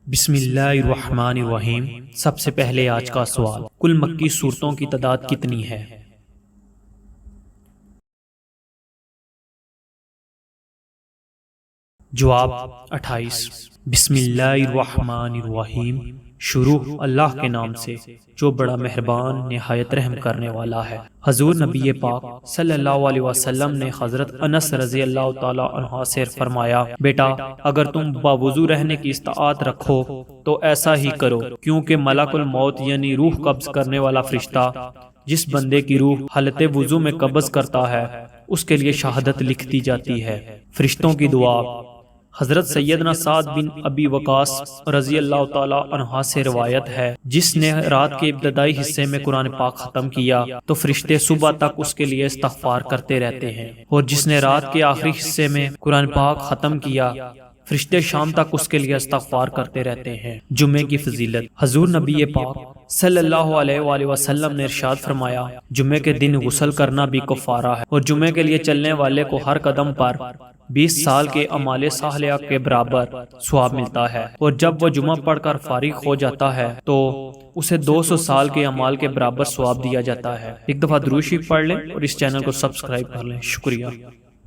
بسم اللہ الرحمن الرحیم۔ سب سے پہلے آج کا سوال، کل مکی صورتوں کی تعداد کتنی ہے؟ جواب 28۔ بسم اللہ الرحمن الرحیم۔ شروع اللہ کے نام سے جو بڑا مہربان نہایت رحم کرنے والا ہے۔ حضور نبی پاک صلی اللہ علیہ وسلم نے حضرت انس رضی اللہ تعالی عنہ سے فرمایا، بیٹا اگر تم باوضو رہنے کی استطاعت رکھو تو ایسا ہی کرو، کیونکہ ملک الموت یعنی روح قبض کرنے والا فرشتہ جس بندے کی روح حالت وضو میں قبض کرتا ہے اس کے لیے شہادت لکھتی جاتی ہے۔ فرشتوں کی دعا۔ حضرت سیدنا سعد بن ابی وقاص رضی اللہ تعالی عنہ سے روایت ہے، جس نے رات کے ابتدائی حصے میں قرآن پاک ختم کیا تو فرشتے صبح تک اس کے لیے استغفار کرتے رہتے ہیں، اور جس نے رات کے آخری حصے میں قرآن پاک ختم کیا فرشتے شام تک اس کے لیے استغفار کرتے رہتے ہیں۔ جمعے کی فضیلت۔ حضور نبی پاک صلی اللہ علیہ وآلہ وسلم نے ارشاد فرمایا، جمعے کے دن غسل کرنا بھی کفارہ ہے، اور جمعے کے لیے چلنے والے کو ہر قدم پر 20 سال کے اعمال صالحہ کے برابر ثواب ملتا ہے، اور جب وہ جمعہ پڑھ کر فارغ ہو جاتا ہے تو اسے 200 سال کے اعمال کے برابر ثواب دیا جاتا ہے۔ ایک دفعہ درود شریف پڑھ لیں اور اس چینل کو سبسکرائب کر لیں۔ شکریہ۔